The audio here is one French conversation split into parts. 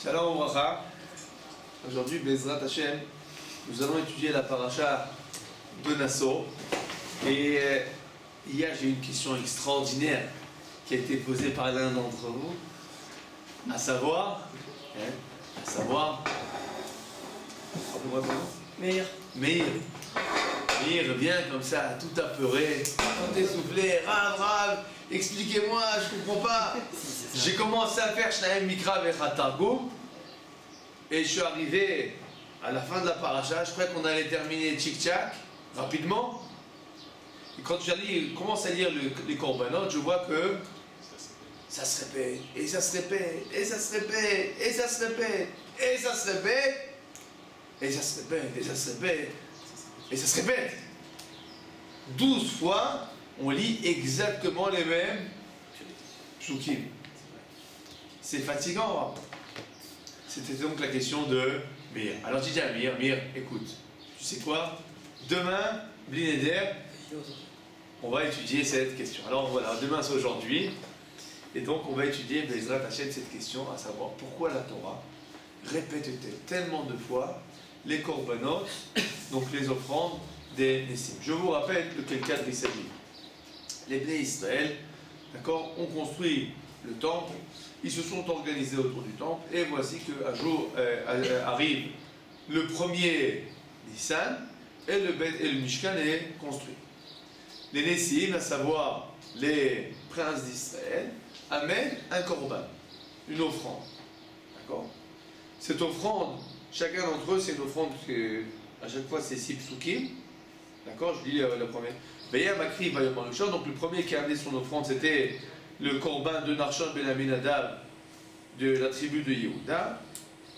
Shalom Obracha. Aujourd'hui, Bezrat Hashem, nous allons étudier la paracha de Nassau. Et hier, j'ai eu une question extraordinaire qui a été posée par l'un d'entre vous, à savoir, rappelez-moi ton nom. Meir vient comme ça, tout apeuré, tout essoufflé, rave, expliquez-moi, je comprends pas. J'ai commencé à faire Shnaim Mikra Vechatargum et je suis arrivé à la fin de la paracha, je croyais qu'on allait terminer tchik-tchak, rapidement. Et quand j'allais commence à lire les korbanot, je vois que ça se répète, et ça se répète, et ça se répète, et ça se répète, et ça se répète, et ça se répète, et ça se répète, et ça se répète. 12 fois, on lit exactement les mêmes psukim. C'est fatigant. C'était donc la question de Meir. Alors j'ai dit à Meir, écoute, tu sais quoi? Demain, Blineder, on va étudier cette question. Alors voilà, demain c'est aujourd'hui. Et donc on va étudier Bezrat Hashem cette question, à savoir pourquoi la Torah répète-t-elle tellement de fois les korbanot, donc les offrandes des Nessim. Je vous rappelle de quel cadre il s'agit. Les Bnei Israël, d'accord, ont construit le temple, ils se sont organisés autour du temple, et voici qu'un jour arrive le premier Nissan, et le Mishkan est construit. Les Nessim, à savoir les princes d'Israël, amènent un korban, une offrande. D'accord? Cette offrande, chacun d'entre eux, c'est une offrande que, à chaque fois, c'est 6 psukim. D'accord? Je lis la première. Donc le premier qui a amené son offrande, c'était le korban de Narshon ben Aminadab de la tribu de Yehuda.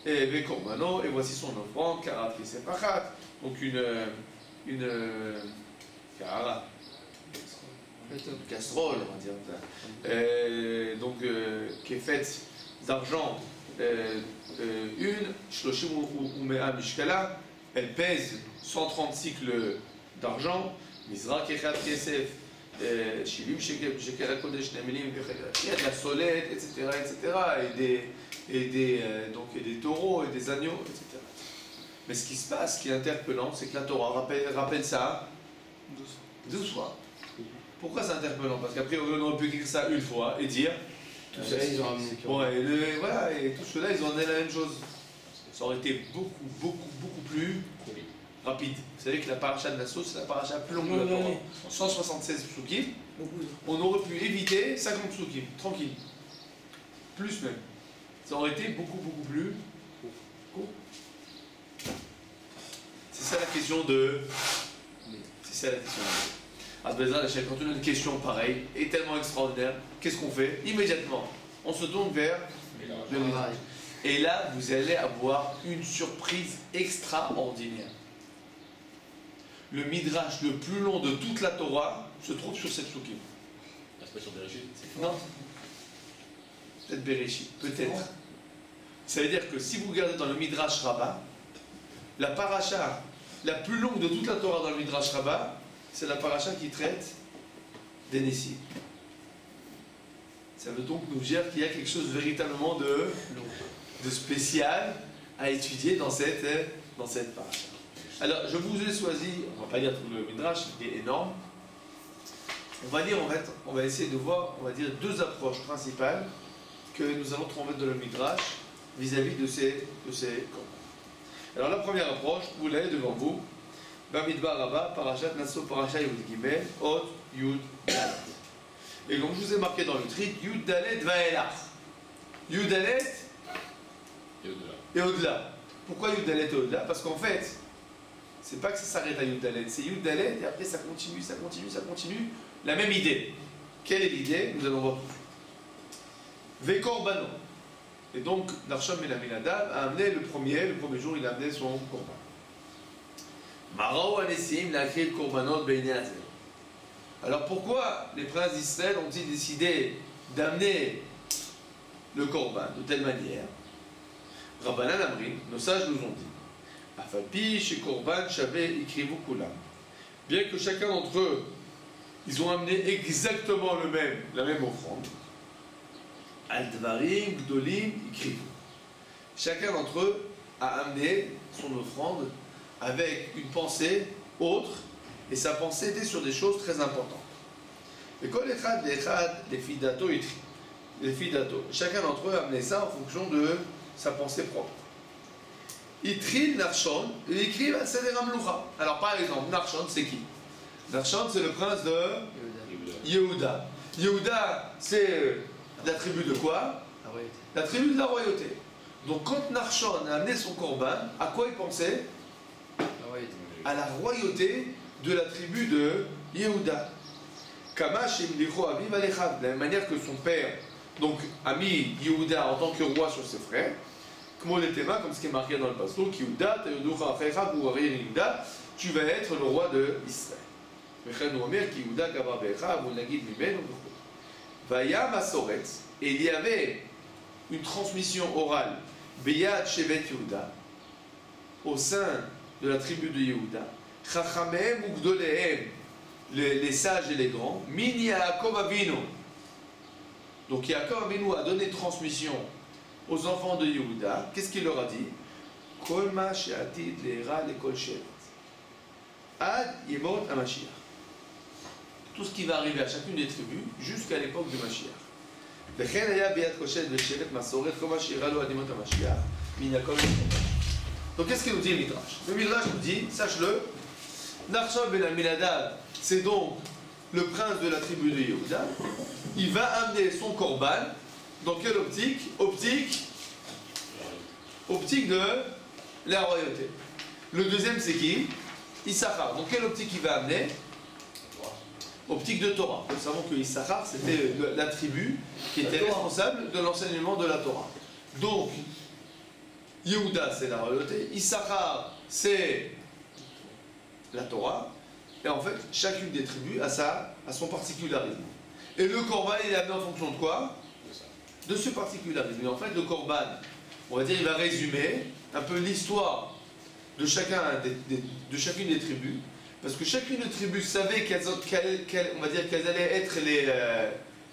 Et Korbano, et voici son offrande, Karat Kisepachat. Donc une casserole, on va dire. Donc qui est faite d'argent. Une, Shloshim Umea Mishkala, elle pèse 130 cycles d'argent, Mizrak Echad Kesef, Shivim Shekel Kodesh Nemelim, il y a de la solette, etc., et des taureaux et des agneaux, etc. Mais ce qui se passe, ce qui est interpellant, c'est que la Torah rappelle ça 12 fois. Pourquoi c'est interpellant? Parce qu'après, on aurait pu écrire ça une fois et dire. Tout cela, ils ont amené. Voilà, et tout cela, ils ont amené la même chose. Ça aurait été beaucoup plus rapide. Vous savez que la paracha de Nassau, c'est la paracha plus longue de la Torah. 176 psukim. On aurait pu éviter 50 psukim, tranquille. Plus même. Ça aurait été beaucoup plus court. C'est ça la question de. Quand on a une question pareille et tellement extraordinaire, qu'est-ce qu'on fait? Immédiatement, on se tourne vers le Midrash. Et là, vous allez avoir une surprise extraordinaire. Le Midrash le plus long de toute la Torah se trouve sur cette psukim. C'est pas sur Bereshit? Non. Peut-être Bereshit, peut-être. Ça veut dire que si vous regardez dans le Midrash Rabbah, la paracha la plus longue de toute la Torah dans le Midrash Rabbah, c'est la paracha qui traite des Nessim. Ça veut donc nous dire qu'il y a quelque chose véritablement de spécial à étudier dans cette paracha. Alors, je vous ai choisi, on ne va pas lire tout le Midrash, il est énorme. On va essayer de voir, on va dire, deux approches principales que nous allons trouver dans le Midrash vis-à-vis de ces corps. Alors, la première approche, vous l'avez devant vous. Bamidbar Rabba, Parashat Nassau, Parashat Yud Gimel, Ot, Yud, Dalet. Et donc je vous ai marqué dans le trit, Yud Dalet Vaelach. Yud Dalet et au-delà. Pourquoi Yud Dalet et au-delà? Parce qu'en fait, c'est pas que ça s'arrête à Yud Dalet, c'est Yud Dalet et après ça continue. La même idée. Quelle est l'idée? Nous allons voir tout de suite. Vekorbano. Et donc, Narshon ben Aminadab a amené le premier jour, il a amené son korban. Marao Anessim l'a créé le korbanot Beinei Hazel. Alors pourquoi les princes d'Israël ont-ils décidé d'amener le korban de telle manière? Rabbanan Amrim, nos sages nous ont dit Afapi chez korban Shabé Ikrivu Kulam. Bien que chacun d'entre eux, ils ont amené exactement la même offrande. Al Dvarim Gdolim Ikrivu. chacun d'entre eux a amené son offrande avec une pensée autre, et sa pensée était sur des choses très importantes. Et kol echad ve'echad lefi dato itri. Lefi dato. Chacun d'entre eux a amené ça en fonction de sa pensée propre. Itril Narshon, il écrit Seder Hamloucha. Alors par exemple, Narshon c'est qui? Narshon c'est le prince de Yehuda. Yehuda c'est la tribu de quoi? La tribu de la royauté. Donc quand Narshon a amené son korban, à quoi il pensait? À la royauté de la tribu de Yehuda. Kamash Imlicho Aviv Alechav. De la même manière que son père donc, a mis Yehuda en tant que roi sur ses frères. Comme ce qui est marqué dans le pasteur, tu vas être le roi de Israël. Et il y avait une transmission orale Beyad Shevet Yehuda au sein de la tribu de Yehuda, Chachamem Ugdolehem, les sages et les grands, Min Yaakov Avinu. Donc Yaakov Avinu a donné transmission aux enfants de Yehuda. Qu'est-ce qu'il leur a dit? Kol ma she'atid le'era le'kol shevet ad yemot HaMashiach. Tout ce qui va arriver à chacune des tribus jusqu'à l'époque du Mashiach. V'chen haya beyad kol shevet ve'shevet masoret kol ma she'ira lo ad yemot HaMashiach min Yaakov. Donc qu'est-ce qu'il nous dit le Midrash? Le Midrash nous dit, sache-le, Narshon ben Aminadab, c'est donc le prince de la tribu de Yehuda. Il va amener son korban. Dans quelle optique? Optique de la royauté. Le deuxième c'est qui? Issachar. Dans quelle optique il va amener? Optique de Torah. Nous savons que Issachar c'était la tribu qui était responsable de l'enseignement de la Torah. Donc, Yehuda c'est la royauté, Issachar c'est la Torah, et en fait chacune des tribus a son particularisme. Et le korban il est amené en fonction de quoi? De ce particularisme. Et en fait, le korban, on va dire, il va résumer un peu l'histoire de chacune des tribus, parce que chacune des tribus savait on va dire quelles allaient être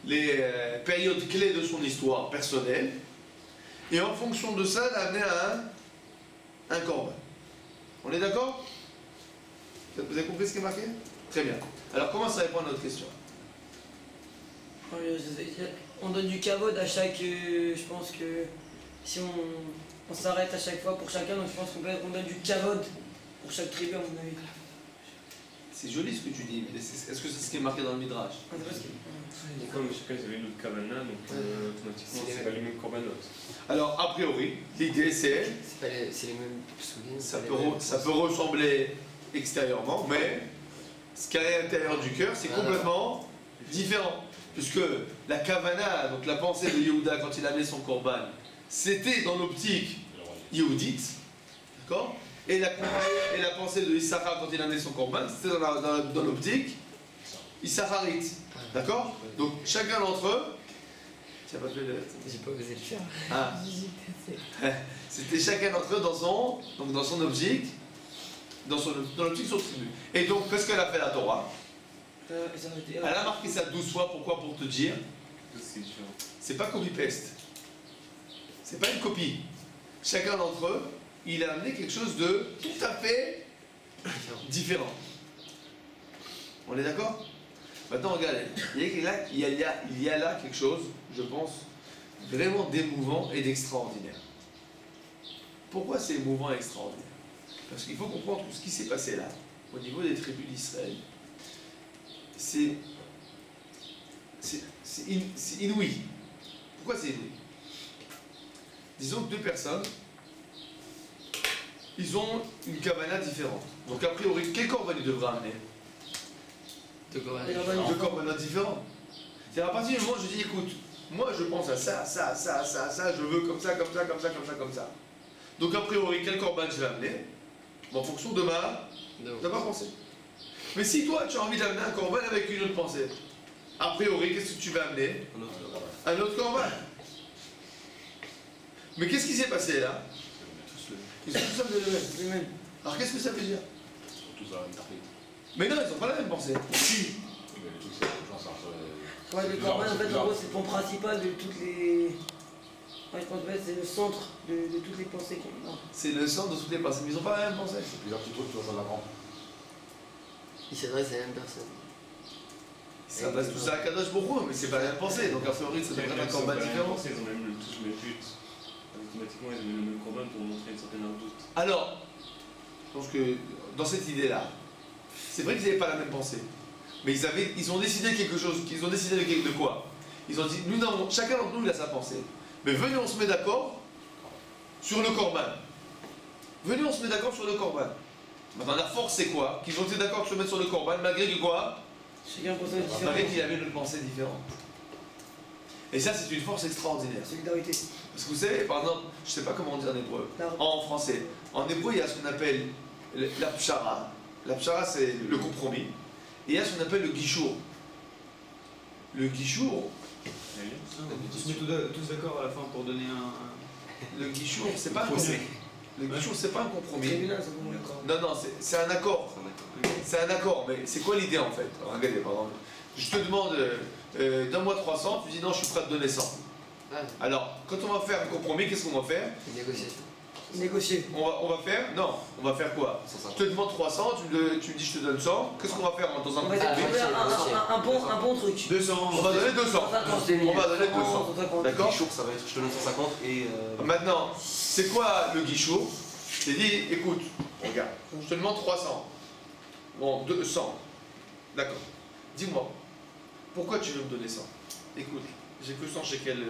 les périodes clés de son histoire personnelle, et en fonction de ça, elle a amené un korban. On est d'accord? Vous avez compris ce qui est marqué? Très bien. Alors, comment ça répond à notre question? On donne du kavod à chaque. Je pense que si on s'arrête à chaque fois pour chacun, donc je pense qu'on donne du kavod pour chaque tribu, à mon avis. C'est joli ce que tu dis, mais est-ce que c'est ce qui est marqué dans le Midrash? Et comme chacun avait une autre kavana, donc automatiquement c'est pas les mêmes corbanotes. Alors, a priori, l'idée c'est. C'est les mêmes souvenirs. Ça peut ressembler extérieurement, mais ce qu'il y a à l'intérieur du cœur, c'est complètement différent. Puisque la kavana, donc la pensée de Yehuda quand il a amené son korban, c'était dans l'optique yehudite, d'accord? Et la pensée de Issachar quand il a amené son korban, c'était dans l'optique issacharite, d'accord? Donc chacun d'entre eux, tu n'as pas fait le... J'ai pas osé le faire. Ah. C'était chacun d'entre eux dans son optique, dans l'optique sur tribu. Et donc, qu'est-ce qu'elle a fait la Torah? Elle a marqué ça 12 fois, pourquoi? Pour te dire, c'est pas copy-paste. C'est pas une copie. Chacun d'entre eux, il a amené quelque chose de tout à fait différent. On est d'accord? Maintenant, regardez, il y a là quelque chose, je pense, vraiment d'émouvant et d'extraordinaire. Pourquoi c'est émouvant et extraordinaire? Parce qu'il faut comprendre que ce qui s'est passé là, au niveau des tribus d'Israël, c'est inouï. Pourquoi c'est inouï? Disons que deux personnes, ils ont une kavana différente. Donc a priori, quel korban ils devraient amener? Deux korbanos différents. C'est-à-dire à partir du moment où je dis, écoute, moi je pense à ça, je veux comme ça. Donc a priori, quel korban je vais amener? En fonction de ma pensée. Mais si toi tu as envie d'amener un korban avec une autre pensée, a priori, qu'est-ce que tu vas amener? Un autre korban. Mais qu'est-ce qui s'est passé là? Ils ont tous amené le même. Alors qu'est-ce que ça veut dire? Mais non, ils n'ont pas la même pensée. Si. Ouais, le korban, en fait, en gros, c'est le point principal de toutes les. Ouais, je pense que c'est le centre de toutes les pensées qu'on a. C'est le centre de toutes les pensées, mais ils n'ont pas la même pensée. C'est plusieurs petits trucs, tu vois, ça l'apprend. Il s'adresse à la même personne. Ça passe tout ça à Kadosh Baruch Hu, mais c'est pas la même pensée, donc a priori ça devrait être un corban différent. Ils ont même tous le même but. Automatiquement, ils ont mis le même corban pour montrer une certaine ardoute. Alors, je pense que dans cette idée-là, c'est vrai qu'ils n'avaient pas la même pensée, mais ils ont décidé quelque chose, ils ont décidé de quoi? Ils ont dit, chacun d'entre nous il a sa pensée, mais venez on se met d'accord sur le corban. Venez on se met d'accord sur le corban. Maintenant la force c'est quoi? Qu'ils ont été d'accord de se mettre sur le corban, malgré que quoi? Chacun pensait différemment. Malgré qu'il avait une pensée différente. Et ça c'est une force extraordinaire. Solidarité. Parce que vous savez, par exemple, je ne sais pas comment dire en hébreu, en français. En hébreu, il y a ce qu'on appelle la pshara. La pshara, c'est le compromis. Et il y a ce qu'on appelle le guichour. Le guichour, On se met tous d'accord à la fin pour donner un... le guichour, c'est pas un compromis. Le guichour, c'est pas un compromis. Tribunal, c'est bon, d'accord. Non, non, c'est un accord. C'est un accord, mais c'est quoi l'idée en fait? Regardez, par exemple, je te demande, donne-moi 300, tu dis non, je suis prêt à te donner 100. Alors, quand on va faire un compromis, qu'est-ce qu'on va faire? Une négociation. Négocier. On va faire? Non, on va faire quoi? Je te demande 300, tu me dis je te donne 100, qu'est-ce qu'on va faire dans un On va compromis? trouver un bon truc. 200, on va donner 200. On va donner 200. D'accord? Guichour, ça va être je te donne 150 et. Maintenant, c'est quoi le guichot? J'ai dit, écoute, regarde, je te demande 300. Bon, 200. D'accord. Dis-moi, pourquoi tu veux me donner 100? Écoute, j'ai que 100 shekels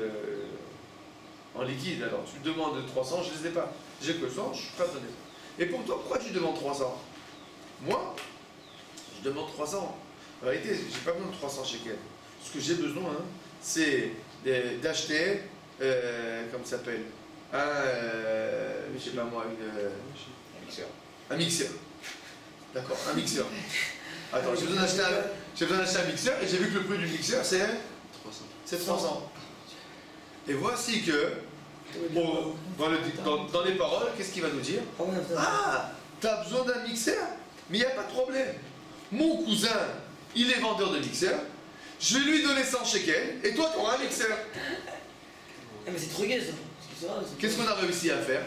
en liquide, alors tu me demandes 300, je les ai pas. J'ai que 100, je suis pas donné. Et pour toi, pourquoi tu demandes 300? Moi, je demande 300. En réalité, j'ai pas besoin de 300 shekels. Ce que j'ai besoin, c'est d'acheter, comment ça s'appelle, je sais pas moi, un mixeur. Un mixeur. D'accord, un mixeur. Attends, j'ai besoin d'acheter un mixeur et j'ai vu que le prix du mixeur c'est 300. Et voici que, dans les paroles, qu'est-ce qu'il va nous dire? Ah, t'as besoin d'un mixeur? Mais il n'y a pas de problème. Mon cousin, il est vendeur de mixeur. Je vais lui donner 100 shekels et toi, tu auras un mixeur. Ah, mais c'est trop gai ça. Qu'est-ce qu'on a réussi à faire?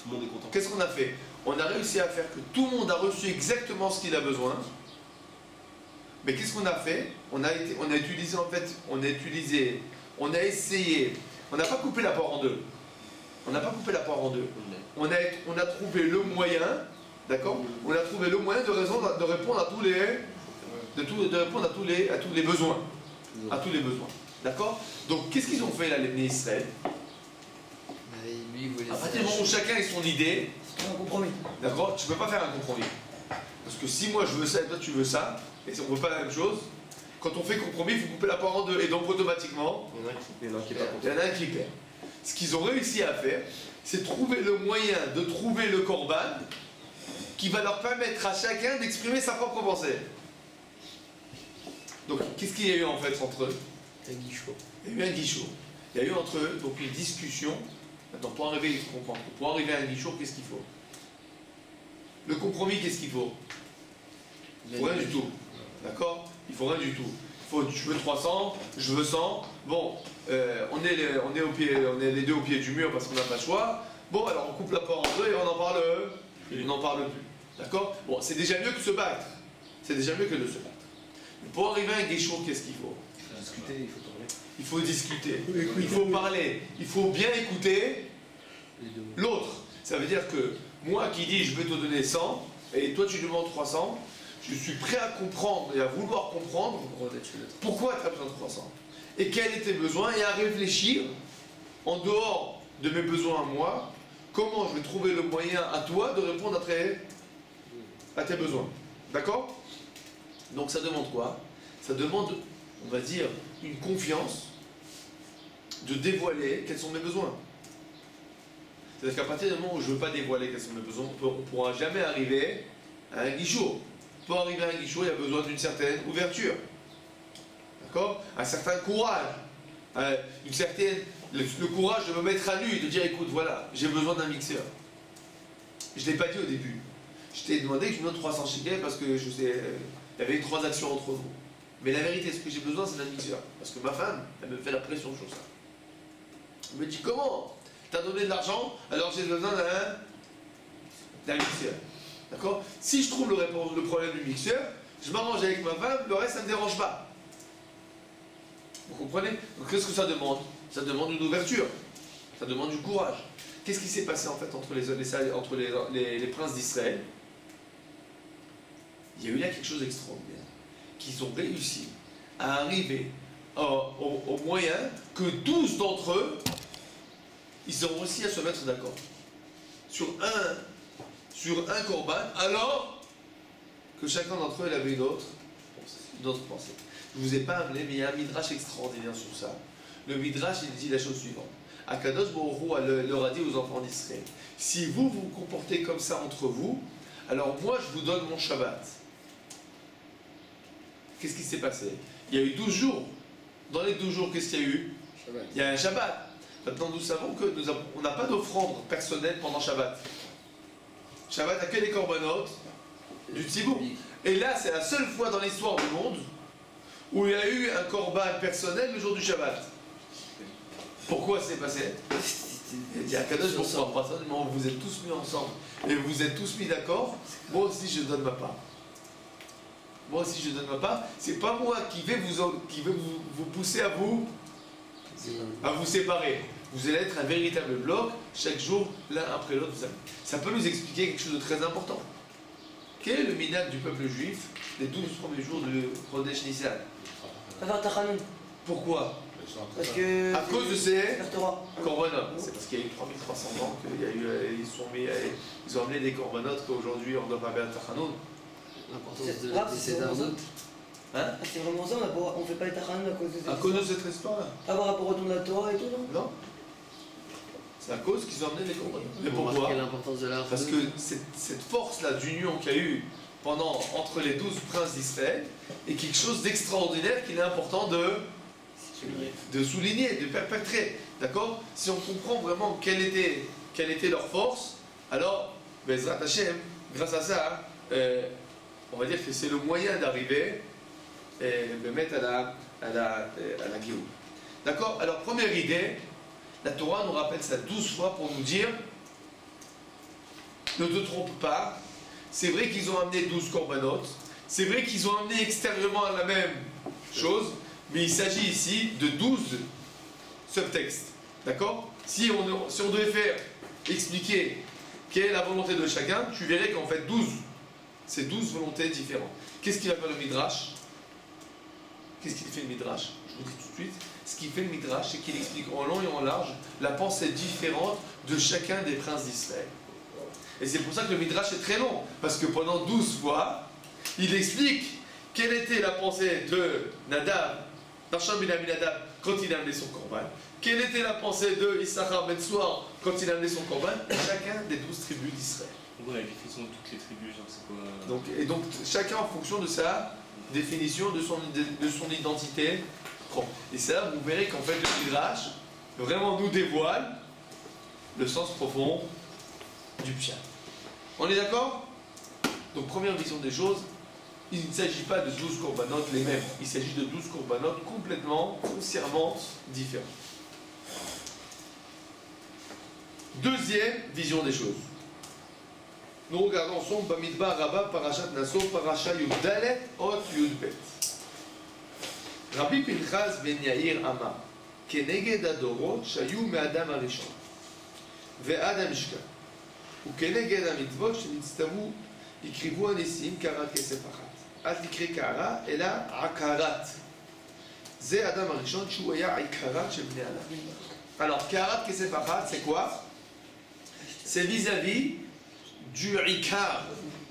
Tout le monde est content. Qu'est-ce qu'on a fait? On a réussi à faire que tout le monde a reçu exactement ce qu'il a besoin. Mais qu'est-ce qu'on a fait? On a essayé. On n'a pas coupé la poire en deux. On n'a pas coupé la poire en deux. On a trouvé le moyen, d'accord? On a trouvé le moyen de répondre à tous les besoins. À tous les besoins. D'accord? Donc qu'est-ce qu'ils ont fait là, les Bnei Israël? À partir du moment où chacun a son idée, C'est un compromis. d'accord, tu ne peux pas faire un compromis. Parce que si moi je veux ça et toi tu veux ça, et si on ne veut pas la même chose, quand on fait compromis, il faut couper la poire en deux. Et donc automatiquement, Il y en a un qui est pas il y en a un qui perd. Ce qu'ils ont réussi à faire, c'est trouver le moyen de trouver le korban qui va leur permettre à chacun d'exprimer sa propre pensée. Donc qu'est-ce qu'il y a eu en fait entre eux? Un guichot. Il y a eu un guichot. Il y a eu entre eux donc une discussion. Maintenant, pour arriver à un guichot, qu'est-ce qu'il faut? Le compromis, qu'est-ce qu'il faut? Il faut rien du tout. D'accord? Il faut rien du tout. Je veux 300, je veux 100. Bon, on est les deux au pied du mur parce qu'on n'a pas le choix. Bon, alors on coupe la poire en deux et on n'en parle plus. D'accord? Bon, c'est déjà mieux que se battre. C'est déjà mieux que de se battre. Mais pour arriver à un guichot, qu'est-ce qu'il faut? discuter, il faut parler. Il faut discuter, il faut parler, il faut bien écouter l'autre. Ça veut dire que moi qui dis je vais te donner 100 et toi tu demandes 300, je suis prêt à comprendre et à vouloir comprendre pourquoi tu as besoin de 300 et quels est tes besoins et à réfléchir en dehors de mes besoins à moi, comment je vais trouver le moyen à toi de répondre à tes besoins. D'accord? Donc ça demande quoi? Ça demande, on va dire, une confiance de dévoiler quels sont mes besoins. C'est-à-dire qu'à partir du moment où je ne veux pas dévoiler quels sont mes besoins, on ne pourra jamais arriver à un guichot. Pour arriver à un guichot, il y a besoin d'une certaine ouverture. D'accord? Un certain courage. Le courage de me mettre à nu et de dire écoute, voilà, j'ai besoin d'un mixeur. Je ne l'ai pas dit au début. Je t'ai demandé que je me donne 300 shekels parce que il y avait une transaction entre nous. Mais la vérité, ce que j'ai besoin, c'est d'un mixeur. Parce que ma femme, elle me fait la pression sur ça. Il me dit comment? T'as donné de l'argent, alors j'ai besoin d'un mixeur. D'accord? Si je trouve le problème du mixeur, je m'arrange avec ma femme, le reste ça ne me dérange pas. Vous comprenez? Donc qu'est-ce que ça demande? Ça demande une ouverture, ça demande du courage. Qu'est-ce qui s'est passé en fait entre les princes d'Israël? Il y a eu là quelque chose d'extraordinaire. Qu'ils ont réussi à arriver au moyen que 12 d'entre eux, ils ont réussi à se mettre d'accord sur un corban, alors que chacun d'entre eux il avait une autre pensée. Je ne vous ai pas amené, mais il y a un midrash extraordinaire sur ça. Le midrash, il dit la chose suivante. Akadosh Baruch Hu leur a dit aux enfants d'Israël, si vous vous comportez comme ça entre vous, alors moi je vous donne mon Shabbat. Qu'est-ce qui s'est passé? Il y a eu 12 jours. Dans les 12 jours, qu'est-ce qu'il y a eu? Shabbat. Il y a un Shabbat. Maintenant, nous savons que on n'a pas d'offrande personnelle pendant Shabbat. Shabbat n'a que les corbanotes du Tzibour. Et là, c'est la seule fois dans l'histoire du monde où il y a eu un corban personnel le jour du Shabbat. Pourquoi c'est passé? Il y a Kadosh pour moi, personnellement, vous êtes tous mis ensemble et vous êtes tous mis d'accord. Moi aussi, je donne ma part. Moi aussi, je donne ma part. C'est pas moi qui vais vous pousser à vous séparer. Vous allez être un véritable bloc, chaque jour, l'un après l'autre. Ça peut nous expliquer quelque chose de très important. Quel est le minhag du peuple juif des 12 premiers jours de Chodesh Nissan? Pourquoi? Parce que. À cause de ces corbanotes. C'est parce qu'il y a eu 3300 ans qu'ils ont amené des corbanotes qu'aujourd'hui on doit pas faire Tachanoun. L'importance C'est de grave, des c'est sacerdotes. vraiment Hein? C'est vraiment ça, on fait pas les tachanoun à cause de À cause de cette histoire-là? Pas par rapport au don de la Torah et tout, non? Non. C'est à cause qu'ils ont amené des corbanotes. Mais Pour pourquoi? marquer l'importance de l'art. Parce que cette force-là d'union qu'il y a eu entre les 12 princes d'Israël est quelque chose d'extraordinaire qu'il est important de souligner, de perpétrer. D'accord? Si on comprend vraiment quelle était leur force, alors, Bezrat Hashem, grâce à ça, on va dire que c'est le moyen d'arriver et de mettre à la Géoula. D'accord? Alors, première idée, la Torah nous rappelle ça 12 fois pour nous dire ne te trompe pas, c'est vrai qu'ils ont amené 12 corbanotes, c'est vrai qu'ils ont amené extérieurement la même chose, mais il s'agit ici de 12 subtextes. D'accord? Si on devait expliquer quelle est la volonté de chacun, tu verrais qu'en fait 12, c'est 12 volontés différentes. Qu'est-ce qu'il va faire le Midrash? Qu'est-ce qu'il fait le Midrash? Je vous dis tout de suite. Ce qu'il fait le Midrash, c'est qu'il explique en long et en large la pensée différente de chacun des princes d'Israël. Et c'est pour ça que le Midrash est très long, parce que pendant 12 fois, il explique quelle était la pensée de Nadab, Nachshon ben Aminadab, quand il a amené son corban, quelle était la pensée de Issachar ben Tsuar quand il a amené son corban, chacun des 12 tribus d'Israël. Ouais, la définition de toutes les tribus, genre c'est quoi Donc chacun en fonction de sa définition, de son identité propre. Et ça, vous verrez qu'en fait le Midrash vraiment nous dévoile le sens profond du Pshat. On est d'accord? Donc première vision des choses, il ne s'agit pas de 12 corbanotes les mêmes, il s'agit de 12 corbanotes complètement, foncièrement différents. Deuxième vision des choses. Nous regardons ensemble Bamidbar Rabba Parashat Naso Parasha Yuddalet Ot Yudbet. Rabbi Pinchas ben Yair Amar Keneged Adorot Shayu Me'adam Arishon Ve'ad HaMishkan וכנגד המצוות שנצטוו יקריבו הניסים קערת כסף אחת. אל תקרא קערה, אלא עקרת. זה האדם הראשון שהוא היה עיקרת של בני אדם. Alors, קערת כסף אחת, c'est quoi? C'est vis-à-vis du ikar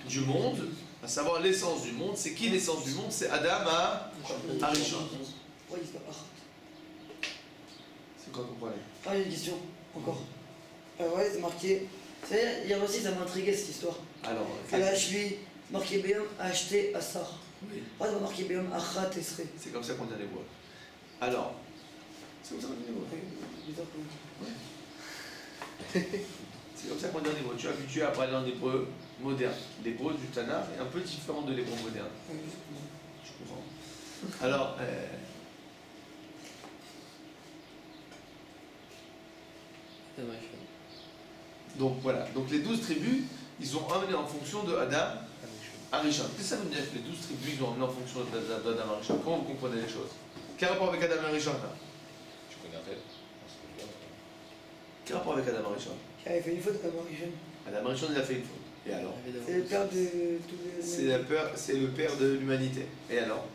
du monde, à savoir l'essence du monde. C'est qui l'essence du monde? C'est Adam Arishon. Pourquoi il se passe? C'est quoi ton problème? Ah, il y a une question, encore. Ouais, c'est marqué. C'est-à-dire, hier aussi, ça m'intriguait cette histoire. Alors, Al-Hashvi, marqué Béom, a acheté Assar. oui. Pourquoi c'est pas marqué Béom, Achat Esrei? C'est comme ça qu'on dit les voix. Alors, c'est comme ça qu'on dit les voix. C'est comme ça qu'on dit en hébreu. Tu es habitué à parler en hébreu moderne. L'hébreu du Tanakh est un peu différent de l'hébreu moderne. Je comprends. Alors, Adam Arishon. Donc voilà, donc les 12 tribus, ils ont amené en fonction de Adam Arishon. Qu'est-ce que ça veut dire que les 12 tribus, ils ont amené en fonction d'Adam Arishon? Comment vous comprenez les choses? Quel rapport avec Adam Arishon là? Tu connais en fait. Quel rapport avec Adam Arishon? Qui avait fait une faute comme Arishon. Adam Arishon, il a fait une faute. Et alors? C'est le père de tous les. C'est le père de l'humanité. Et alors?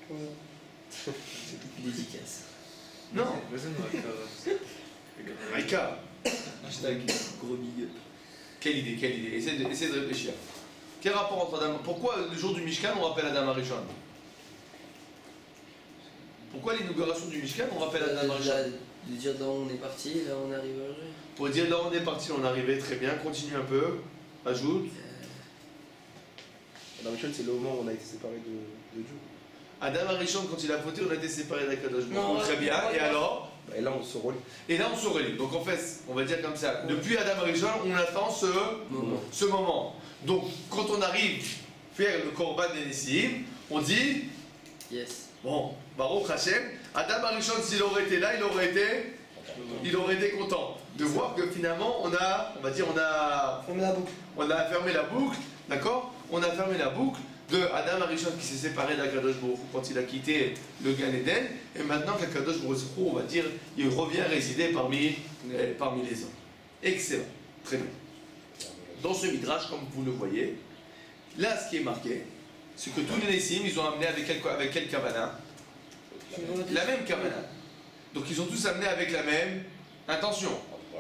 Voilà. Dédicace. Non, Vas-y, on va faire. Maïka. Hashtag gros big up. Quelle idée, quelle idée. Essayez de réfléchir. Quel rapport entre Adam... Pourquoi le jour du Mishkan, on rappelle Adam Arishon? Pourquoi l'inauguration du Mishkan, on rappelle Adam Arishon? De dire là on est parti, là on arrive aujourd'hui. Pour dire là on est parti, on est arrivé, très bien, continue un peu, ajoute. Adam Arishon, c'est le moment où on a été séparés de Dieu. Adam Arishon, quand il a fauté, on a été séparés d'Akadosh Non, Baruch Hu. Très bien, et alors? Et là, on se relie. Et là on se relie. Donc en fait, on va dire comme ça, depuis Adam Arishon, on attend ce moment. Donc quand on arrive faire le Korban des Nessim, on dit, Yes. bon, Baruch Hashem, Adam Arishon, s'il aurait été là, il aurait été content de voir que finalement on a Fermez la boucle. fermé la boucle, d'accord? On a fermé la boucle de Adam Arishon qui s'est séparé d'Akadosh Baruch Hu quand il a quitté le Gan Eden, et maintenant qu'Akadosh Baruch Hu, on va dire, il revient résider parmi les hommes. Excellent, très bien. Dans ce midrash, comme vous le voyez, là ce qui est marqué, c'est que tous les Nessim, ils ont amené avec quel kavana? La même kavana. Donc ils ont tous amené avec la même intention.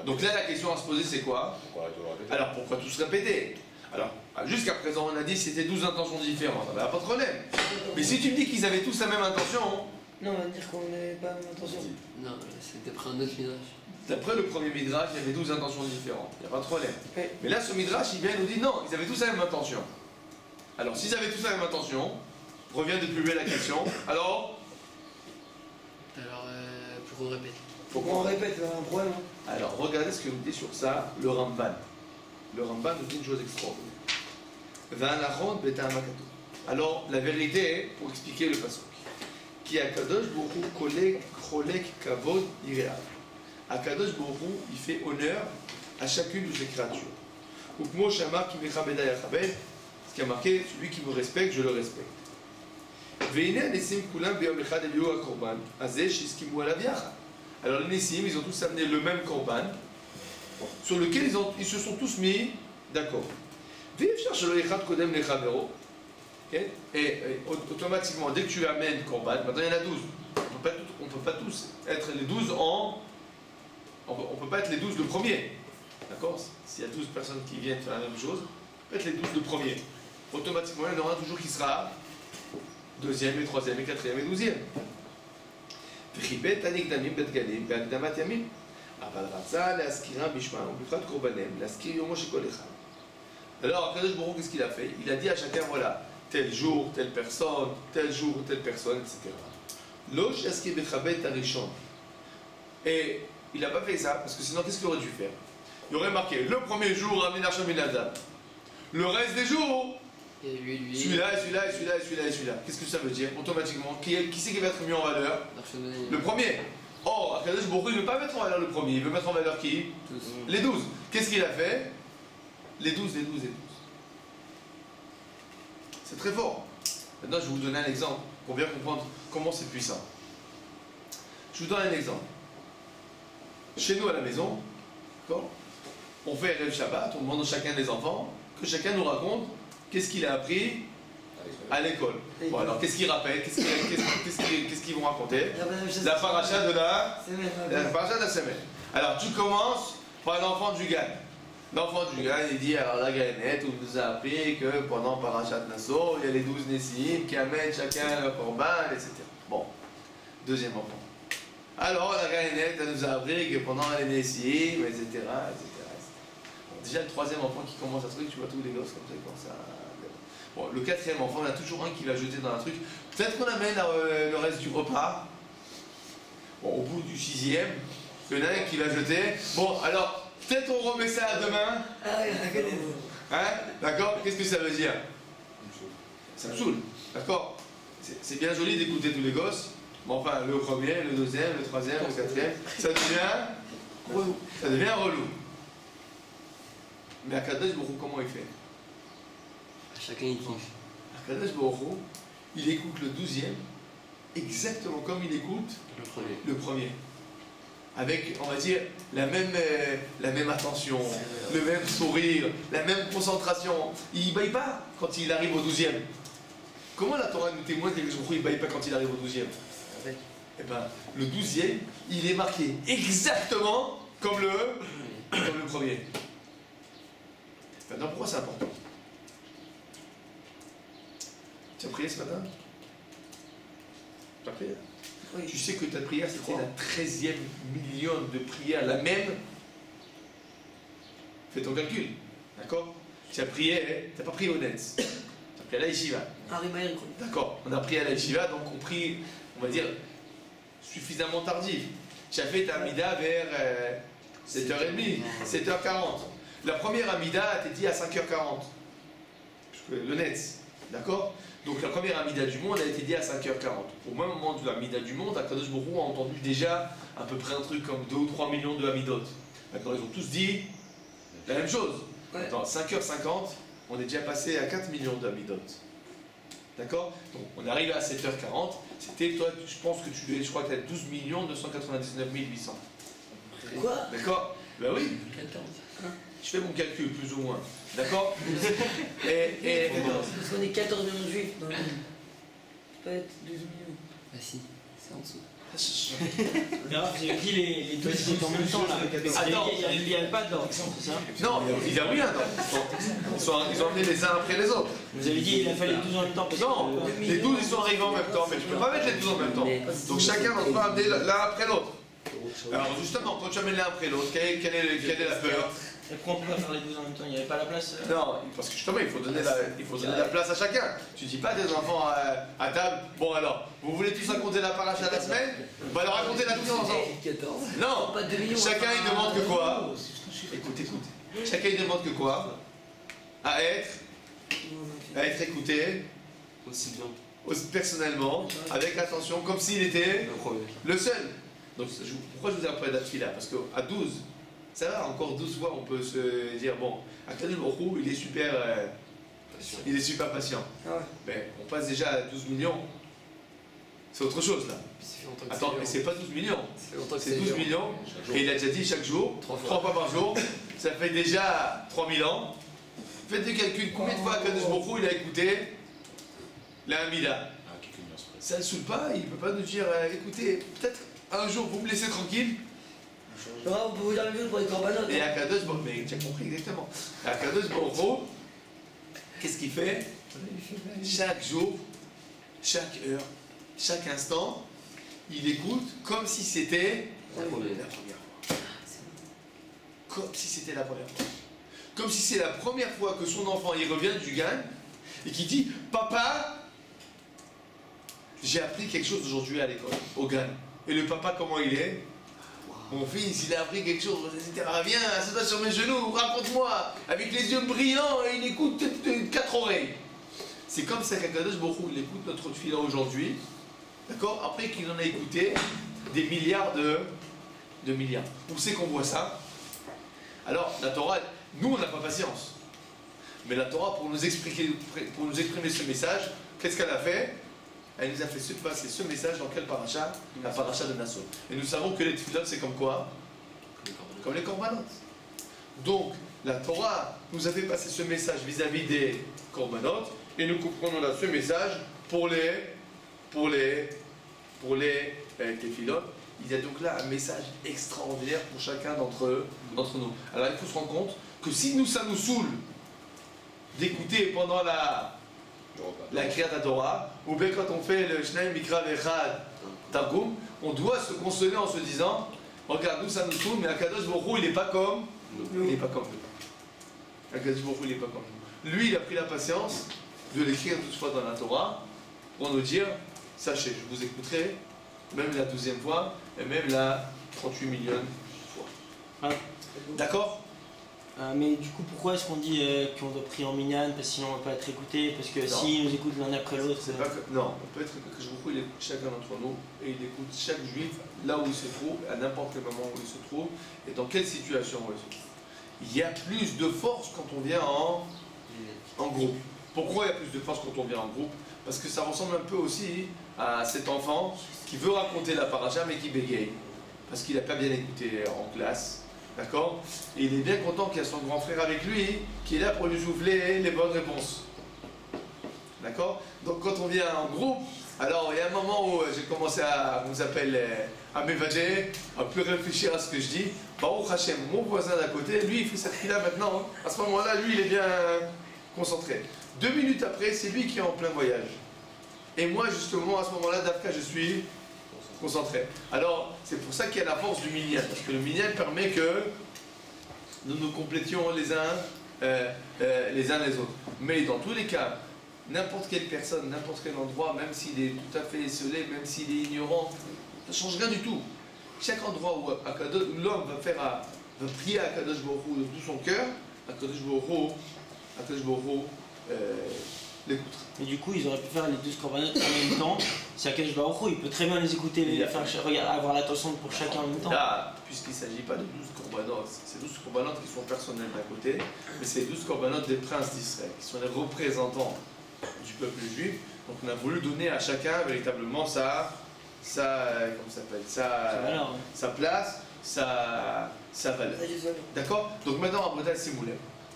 Donc là la question à se poser c'est quoi? Alors pourquoi tous répéter? Alors jusqu'à présent on a dit que c'était 12 intentions différentes, pas de problème. Mais si tu me dis qu'ils avaient tous la même intention, Non, on va dire qu'on n'avait pas la même intention. Non, c'était pris un autre midrash. d'après le premier midrash il y avait 12 intentions différentes, il n'y a pas de problème. Ouais. Mais là ce midrash il vient nous dit non, ils avaient tous la même intention. Alors s'ils avaient tous la même intention, revient de plus belle la question, alors Alors, pour qu'on répète. faut Faut qu'on répète, il y a un problème. Hein. Alors, regardez ce que nous dit sur ça le Ramban. Le Ramban nous dit une chose extraordinaire. Va'anachon beta'amakato. Alors, la vérité, pour expliquer le pasuk, qui a Kadosh Baruch Hu cholek kavod irea. Akadosh Baruch Hu, il fait honneur à chacune de ses créatures. Ukmo shamar ki mechabeda yachabed, ce qui a marqué, celui qui me respecte, je le respecte. Ve'ine anesim kulam beyom echad eliu hakorban, azeh shiskimu alav yachad. Alors les Nessim, ils ont tous amené le même korban, sur lequel ils se sont tous mis d'accord. Et automatiquement, dès que tu amènes korban, maintenant il y en a 12. On ne peut pas tous être les 12 on peut pas être les 12 le premier. D'accord? S'il y a 12 personnes qui viennent faire la même chose, on peut être les 12 le premier. Automatiquement, il y en aura toujours qui sera deuxième et troisième et quatrième et 12e. וחיבט הנקדמים בדגלים בהקדמת ימים, אבל רצה להזכירם בשמם ובפרט קורבניהם, להזכיר יומו של כל אחד. Alors, Akadosh Baruch Hu, qu'est-ce qu'il a fait? Il a dit à chacun, voilà, tel jour, telle personne, tel jour, telle personne, etc. Lo she'askir bechabet harishon. Et il n'a pas fait ça, parce que sinon, qu'est-ce qu'il aurait dû faire? Il aurait marqué, le premier jour, Amin Arsham Ben Adam. Le reste des jours, Et lui. celui-là, et celui-là, et celui-là, et celui-là, et celui-là. Qu'est-ce que ça veut dire? Automatiquement, qui c'est qui va être mis en valeur? Le premier. Or, Akadosh Baruch Hu, il ne veut pas mettre en valeur le premier, il veut mettre en valeur qui? Tous. Les 12. Qu'est-ce qu'il a fait? Les 12, les 12, les 12. C'est très fort. Maintenant, je vais vous donner un exemple pour bien comprendre comment c'est puissant. Je vous donne un exemple. Chez nous à la maison, d'accord, on fait Erev Shabbat, on demande à chacun des enfants que chacun nous raconte qu'est-ce qu'il a appris à l'école. Bon, alors qu'est-ce qu'ils rappellent? Qu'est-ce qu'ils vont raconter? La paracha de la paracha de la semaine. Alors tu commences par l'enfant du Gan. L'enfant du Gan, il dit, alors la Gaënette, on nous a appris que pendant Parashat Nassau, il y a les 12 Nessim qui amènent chacun leur korban, etc. Bon, deuxième enfant. Alors la Gaënette, elle nous a appris que pendant les Nessim, etc., etc., Bon, déjà le troisième enfant qui commence à truc, tu vois tous les gosses comme ça, ils commencent à... Bon, le quatrième enfant, il y en a toujours un qui va jeter dans un truc. Peut-être qu'on amène le reste du repas. Bon, au bout du sixième, il y en a un qui va jeter. Bon, alors, peut-être on remet ça à demain. Ah oui, regardez. Hein? D'accord? Qu'est-ce que ça veut dire? Ça me saoule. D'accord? C'est bien joli d'écouter tous les gosses. Mais enfin, le premier, le deuxième, le troisième, le quatrième, ça devient Relou. Ça devient relou. Mais Akadosh Baruch Hu, comment il fait? Chacun il kiffe. Akadosh Baruch Hu, il écoute le 12e exactement comme il écoute Le premier. le premier. Avec, on va dire, la même attention, le même sourire, la même concentration. Il ne baille pas quand il arrive au 12e. Comment la Torah nous témoigne que il ne baille pas quand il arrive au 12e? Avec. Eh ben, le 12e, il est marqué exactement comme le premier. Maintenant, pourquoi c'est important? Tu as prié ce matin? Tu as prié? Oui. Tu sais que ta prière, c'était la 13e million de prières, la même. Fais ton calcul, d'accord? Tu as prié, tu n'as pas prié au Netz. Tu as prié à la Yeshiva. Harry Mayer, quoi. D'accord, on a prié à la Yeshiva, donc on prie, on va dire, suffisamment tardif. Tu as fait ta Amida vers 7h30, 7h40. La première Amida, t'es dit à 5h40. Le Netz, d'accord? Donc la première Amida du monde a été dit à 5h40. Au même moment de l'Amida du monde, Akadosh Baruch Hu a entendu déjà à peu près un truc comme 2 ou 3 millions de Amidot. Maintenant ils ont tous dit la même chose. Ouais. Attends, 5h50, on est déjà passé à 4 millions d'Amidot. D'accord? Donc on arrive à 7h40, c'était toi, je pense que je crois que tu as 12 999 800. Quoi? D'accord? Ben oui, 14. je fais mon calcul plus ou moins. D'accord? et Parce qu'on est 14 millions de juifs. Non. Ça peut être 12 millions. Bah si, c'est en dessous. D'ailleurs, j'ai écrit les 12 écoutes en même temps là. Attends. Il n'y a pas d'ordre, c'est ça? non, il n'y a rien. Ils ont amené les uns après les autres. Vous avez dit qu'il a fallu 12 en même temps parce Non, que. les 12 ils sont arrivés en même temps, mais tu peux pas mettre les 12 en même temps. Donc chacun d'entre eux a amené l'un après l'autre. Alors justement, quand tu amènes l'un après l'autre, quelle est la peur? Et pourquoi on peut pas faire les 12 en même temps? Il n'y avait pas la place. Non, parce que justement, il faut donner la place à chacun. Tu dis pas à tes enfants à table, bon alors, vous voulez tous raconter la paracha de la semaine? Bah alors racontez-la tous ensemble. 14. Non, Pas 2 millions. chacun il demande que quoi? Écoute. Chacun il demande que quoi? À être écouté Aussi bien. personnellement, avec attention, comme s'il était Le premier. le seul. Donc pourquoi je vous ai appris d'Atfila? Parce qu'à 12, ça va, encore 12 fois on peut se dire, bon, Akadosh Baruch Hu, il est super patient. Ah ouais. Mais on passe déjà à 12 millions. C'est autre chose là. Puis ça fait longtemps que Attends, c'est mais dur. c'est pas 12 millions. Ça fait longtemps que C'est 12 dur. millions. Et il a déjà dit chaque jour, 3 fois par jour. Ça fait déjà 3000 ans. Faites des calculs, combien de fois Akadosh Baruch Hu, il a écouté la Hamida? Ça ne le saoule pas, il ne peut pas nous dire, écoutez, peut-être un jour vous me laissez tranquille. Laura, on peut vous dire la même chose pour les corbanotes. Et Akadosh Baruch Hu, mais tu as compris exactement. Akadosh Baruch Hu, qu'est-ce qu'il fait? Chaque jour, chaque heure, chaque instant, il écoute comme si c'était la première fois. Comme si c'était la première fois. Comme si c'est la première fois que son enfant il revient du GAN et qui dit papa, j'ai appris quelque chose aujourd'hui à l'école, au GAN. Et le papa, comment il est? Mon fils, il a appris quelque chose, etc. Viens, assieds-toi sur mes genoux, raconte-moi, avec les yeux brillants, et il écoute 4 oreilles. C'est comme ça qu'Akadosh Baruch Hu, il écoute notre fille aujourd'hui, d'accord? Après qu'il en a écouté des milliards de milliards. Où c'est qu'on voit ça? Alors, la Torah, nous, on n'a pas patience. Mais la Torah, pour nous exprimer ce message, qu'est-ce qu'elle a fait? Elle nous a fait passer ce message dans quelle paracha? La paracha de Nassau. Et nous savons que les tefillot, c'est comme quoi? Comme les korbanot. Donc, la Torah nous a fait passer ce message vis-à-vis des korbanot, et nous comprenons là ce message pour les tefillot. Il y a donc là un message extraordinaire pour chacun d'entre nous. Alors il faut se rendre compte que si ça nous saoule d'écouter pendant la Kriyat Torah, ou bien quand on fait le Shnaim Mikra Vechad Targum, on doit se consoler en se disant, regarde, nous ça nous saoule, mais Akadosh Baruch Hu, il n'est pas comme nous. Il n'est pas comme nous. Akadosh Baruch Hu, il n'est pas comme nous. Lui, il a pris la patience de l'écrire toutefois dans la Torah pour nous dire, sachez, je vous écouterai, même la 12e fois, et même la 38 millions de fois. D'accord? Mais du coup, pourquoi est-ce qu'on dit qu'on doit prier en minyan? Parce que sinon on va pas être écouté, parce que s'ils nous écoutent l'un après l'autre. C'est pas que, non, on peut être que il écoute chacun d'entre nous et il écoute chaque juif là où il se trouve, à n'importe quel moment où il se trouve et dans quelle situation où il se trouve. Il y a plus de force quand on vient en groupe. Pourquoi il y a plus de force quand on vient en groupe? Parce que ça ressemble un peu aussi à cet enfant qui veut raconter la paracha mais qui bégaye. Parce qu'il n'a pas bien écouté en classe. D'accord? Et il est bien content qu'il y a son grand frère avec lui qui est là pour lui souffler les bonnes réponses. D'accord? Donc quand on vient en groupe, alors il y a un moment où j'ai commencé à, à m'évader, à plus réfléchir à ce que je dis. Baruch Hashem, mon voisin d'à côté, lui il fait cette fille-là maintenant. À ce moment-là, lui il est bien concentré. 2 minutes après, c'est lui qui est en plein voyage. Et moi justement, à ce moment-là, d'Afka, je suis concentré. Alors, c'est pour ça qu'il y a la force du minyan, parce que le minyan permet que nous nous complétions les uns les autres. Mais dans tous les cas, n'importe quelle personne, n'importe quel endroit, même s'il est tout à fait esselé, même s'il est ignorant, ça ne change rien du tout. Chaque endroit où l'homme va prier à Akadosh Baruch Hu de tout son cœur, Akadosh Baruch Hu l'écoute. Mais du coup, ils auraient pu faire les 12 corbanotes en même temps. C'est Akadosh Baruch Hu, il peut très bien les écouter, avoir l'attention pour chacun en même temps. Là, puisqu'il ne s'agit pas de 12 corbanotes, c'est 12 corbanotes qui sont personnels d'un côté, mais c'est 12 corbanotes des princes d'Israël, qui sont les représentants du peuple juif. Donc on a voulu donner à chacun véritablement sa place, sa valeur. D'accord? Donc maintenant, en Bretagne, c'est moulin.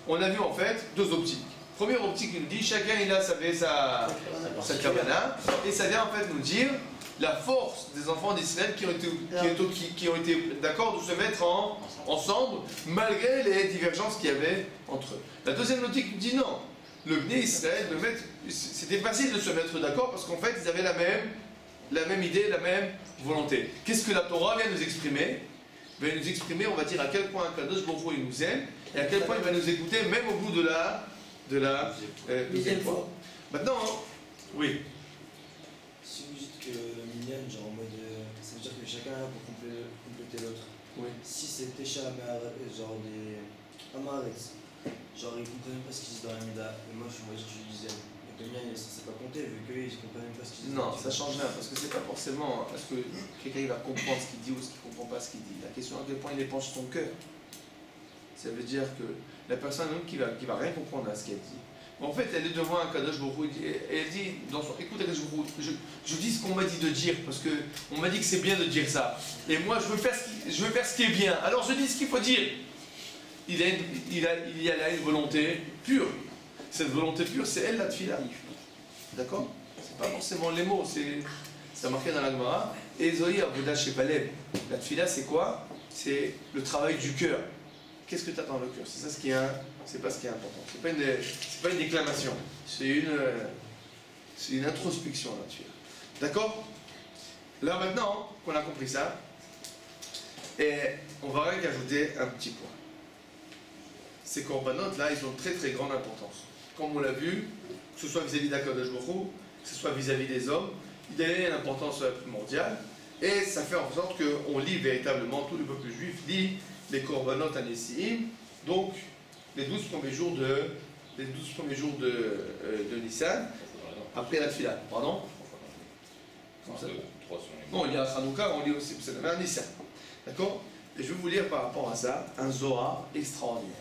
On a vu en fait 2 optiques. Première optique, il nous dit chacun il a sa kavana, et ça vient en fait nous dire la force des enfants d'Israël qui ont été d'accord de se mettre ensemble malgré les divergences qu'il y avait entre eux. La deuxième optique nous dit non. Le Bnei Israël, c'était facile de se mettre d'accord parce qu'en fait ils avaient la même idée, la même volonté. Qu'est-ce que la Torah vient nous exprimer? Il va nous exprimer, on va dire, à quel point Kadosh Baruch Hu il nous aime et à quel point il va nous écouter même au bout de la deuxième fois. Maintenant, oui. Si vous dites que le minyan, genre en mode. Ça veut dire que chacun est là pour compléter l'autre. Oui. Si c'est Tesha genre des Amaretz, genre ils comprennent pas ce qu'ils disent dans la Mida, et moi je suis moitié du dixième. Donc le mien il est censé pas compter vu qu'eux ils comprennent même pas ce qu'ils disent. Non, ça change rien parce que c'est pas forcément. Est-ce que quelqu'un va comprendre ce qu'il dit ou ce qu'il comprend pas ce qu'il dit? La question à quel point il épanche son cœur. Ça veut dire que la personne même qui va rien comprendre à ce qu'elle dit. En fait, elle est devant un Kadosh Baruch Hu et elle dit dans son écoute, Kadosh Baruch Hu, je dis ce qu'on m'a dit de dire parce que on m'a dit que c'est bien de dire ça. Et moi, je veux faire ce qui est bien. Alors je dis ce qu'il faut dire. Il y a là une volonté pure. Cette volonté pure, c'est elle la tfila. D'accord? C'est pas forcément les mots, c'est marqué dans la Gemara. Et Zoï Avoda Shebalev. La tfila, c'est quoi? C'est le travail du cœur. Qu'est-ce que tu as dans le cœur? C'est ça c'est pas ce qui est important. C'est pas une déclamation. C'est une introspection là-dessus. D'accord? Là maintenant qu'on a compris ça, et on va rien qu'ajouter un petit point. Ces corbanotes là, ils ont très très grande importance. Comme on l'a vu, que ce soit vis-à-vis d'Akadosh Baruch Hu, que ce soit vis-à-vis des hommes, il a une importance primordiale. Et ça fait en sorte qu'on lit véritablement, tout le peuple juif lit les corbanotes à Nessiim, donc les 12 premiers jours de Nissan, après la Tfila. Pardon? Non, il y a Hanouka, on lit aussi un Nissan. D'accord? Et je vais vous lire par rapport à ça un Zohar extraordinaire.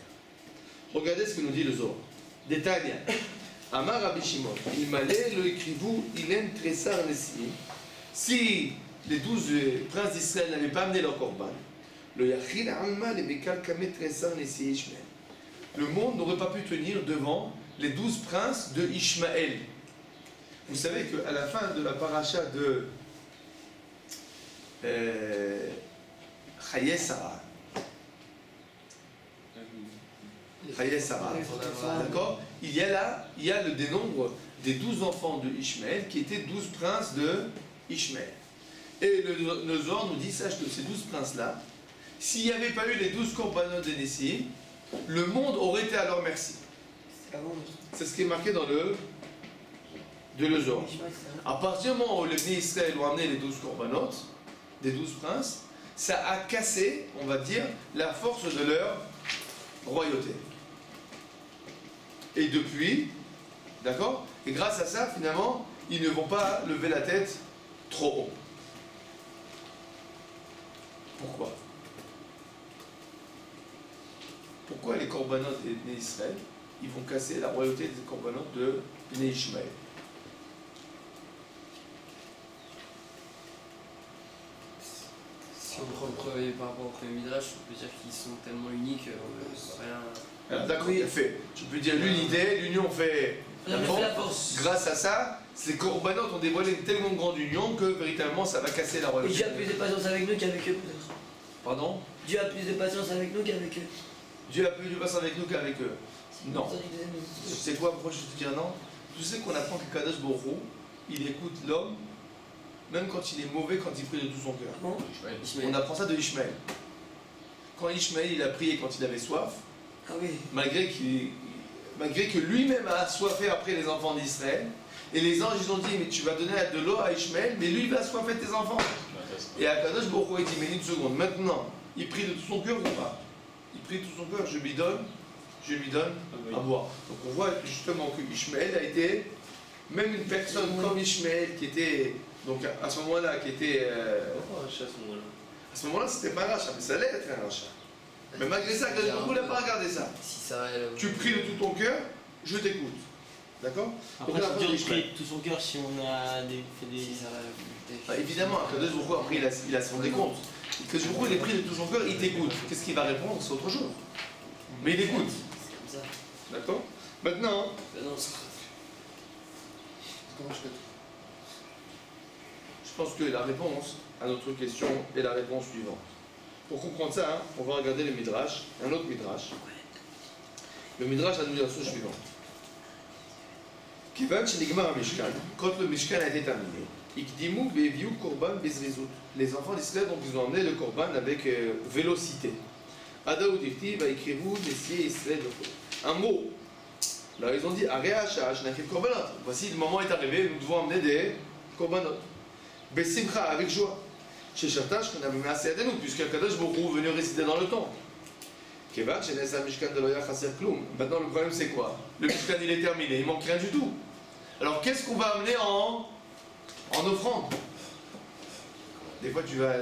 Regardez ce que nous dit le Zohar. Détail. Amar Rabbi Shimon, il malait le écrivou, il aime Tressar Nessiim. Si les 12 princes d'Israël n'avaient pas amené leur corban, le monde n'aurait pas pu tenir devant les 12 princes de Ishmaël. Vous savez qu'à la fin de la paracha de Chaye Sarah, d'accord, il y a le dénombre des 12 enfants de Ishmaël qui étaient 12 princes de Ishmaël. Et le Zohar nous dit, sache que ces 12 princes-là, s'il n'y avait pas eu les 12 corbanotes de Nessim, le monde aurait été à leur merci. C'est ce qui est marqué dans le Zohar. À partir du moment où les Bnei Israël ont amené les 12 corbanotes, des 12 princes, ça a cassé, on va dire, la force de royauté. Et depuis, d'accord? Et grâce à ça, finalement, ils ne vont pas lever la tête trop haut. Pourquoi? Pourquoi les corbanotes des Bnei Israël, ils vont casser la royauté des corbanotes de Bnei Ishmaël? Si on prend par rapport au premier Midrash, on peut dire qu'ils sont tellement uniques, rien. Alors d'accord, Oui. il a fait. Tu peux dire l'unité, l'union fait la L'union force. fait la force. Grâce à ça, les corbanotes ont dévoilé une tellement grande union que véritablement ça va casser la Et royauté. Dieu a plus de patience avec nous qu'avec eux, peut-être. Pardon? Dieu a plus de patience avec nous qu'avec eux. Dieu a plus de patience avec nous qu'avec eux. Non. Ça, je disais, Tu sais quoi, pourquoi je te dis non? Tu sais qu'on apprend que Kadosh Baruch Hu, il écoute l'homme, même quand il est mauvais, quand il prie de tout son cœur. Bon. On apprend ça de Ishmaël. Quand Ishmaël il a prié quand il avait soif, Ah oui. malgré que lui-même a assoiffé après les enfants d'Israël, et les anges ils ont dit mais tu vas donner de l'eau à Ishmaël, mais lui il va assoiffer tes enfants. Et Akadosh Baruch Hu il dit mais une seconde, maintenant, il prie de tout son cœur ou pas? Il prie de tout son cœur, je lui donne à boire. Donc on voit justement que Ishmaël a été, même une personne comme Ishmaël qui était, donc à ce moment-là, qui était... Pourquoi un chat à ce moment-là? À ce moment-là, c'était pas un rachat, mais ça allait être un rachat. Mais malgré ça, Akadosh Baruch Hu n'a pas regardé ça. Si ça, elle, Tu pries de tout ton cœur, je t'écoute. D'accord? Après, Donc là, c'est dur de Ishmaël. prier de tout son cœur si on a fait des. si ça, Bah, évidemment, Akadosh Baruch Hu, après, il a son décompte. Akadosh Baruch Hu, il est pris de tout son cœur, il t'écoute. Qu'est-ce qu'il va répondre? C'est autre chose. Mais il écoute. c'est comme ça. D'accord? Maintenant, Ben non, c'est je pense que la réponse à notre question est la réponse suivante. Pour comprendre ça, hein, on va regarder le Midrash, un autre Midrash. Le Midrash a nous dire ce suivant. Kivan Shenigmar Mishkan, quand le Mishkan a été terminé, Ikdimu Beviu Korban Bezrizut. Les enfants d'Israël, donc ils ont emmené le Korban avec vélocité. Adaou Dirti va écrire Messier Israël. Un mot. Alors ils ont dit Aréa Shah Shnafil Korbanot. Voici le moment est arrivé, nous devons emmener des Korbanot. Besimcha, avec joie. Chez Shartash, qu'on avait mis assez à nous, puisqu'un Kadosh Baruch Hu venu résider dans le temps. Kevan Shenesa Mishkan de Loya Chaser Kloum. Maintenant le problème c'est quoi? Le Mishkan il est terminé, il manque rien du tout. Alors qu'est-ce qu'on va amener en offrande? Des fois tu vas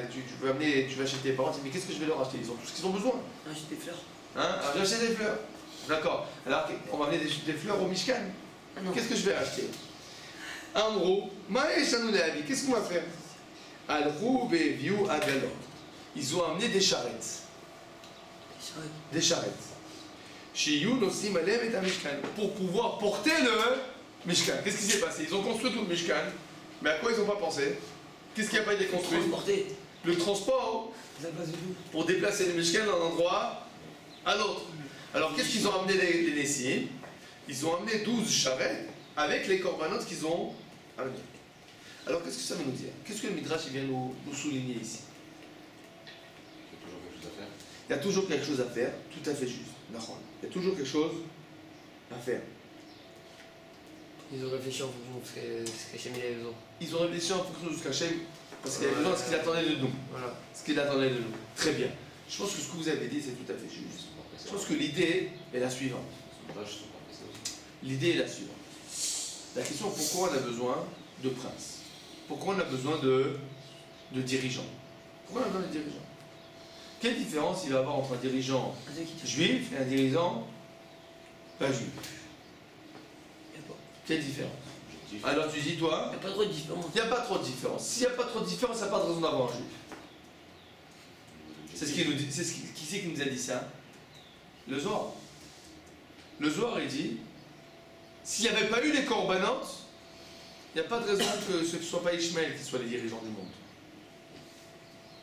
chez tes parents, tu dis mais qu'est-ce que je vais leur acheter? Ils ont tout ce qu'ils ont besoin. Acheter des fleurs. Hein? Alors j'ai acheté des fleurs. D'accord. Alors on va amener des fleurs au Mishkan. Ah non. Qu'est-ce que je vais acheter? Amro, Maïchanou qu'est-ce qu'on va faire? Al-Rou Beviu Agalot. Ils ont amené des charrettes. Des charrettes. Shiyu Nosim Alem et un Mishkan. Pour pouvoir porter le Mishkan. Qu'est-ce qui s'est passé? Ils ont construit tout le Mishkan. Mais à quoi ils n'ont pas pensé? Qu'est-ce qui n'a pas été construit? Transporter. Le transport Ça passe du tout. pour déplacer le Mishkan d'un endroit à l'autre. Alors qu'est-ce qu'ils ont amené les Nessim? Ils ont amené 12 charrettes avec les corbanotes qu'ils ont amenés. Alors qu'est-ce que ça veut nous dire? Qu'est-ce que le Midrash il vient nous souligner ici? Il y a toujours quelque chose à faire, tout à fait juste. Il y a toujours quelque chose à faire. Ils ont réfléchi en fonction de ce qu'Hachem il avait besoin. Ils ont réfléchi en fonction de ce qu'Hachem, parce qu'il avait besoin de ce qu'il attendait de nous. Voilà. Ce qu'il attendait de nous. Très bien. Je pense que ce que vous avez dit, c'est tout à fait juste. Je pense que l'idée est la suivante. L'idée est la suivante. La question est pourquoi on a besoin de princes? Pourquoi on a besoin de dirigeants? Pourquoi on a besoin de dirigeants? Quelle différence il va y avoir entre un dirigeant juif et un dirigeant pas juif? Quelle différence? Alors tu dis toi, Il n'y a pas trop de différence. il n'y a pas trop de différence. S'il n'y a pas trop de différence, il n'y a pas de raison d'avoir un juif. C'est ce qu'il nous dit. Qui c'est qui nous a dit ça? Le Zohar. Le Zohar il dit, s'il n'y avait pas eu les corbanotes, il n'y a pas de raison que ce ne soit pas Ishmaël qui soit les dirigeants du monde.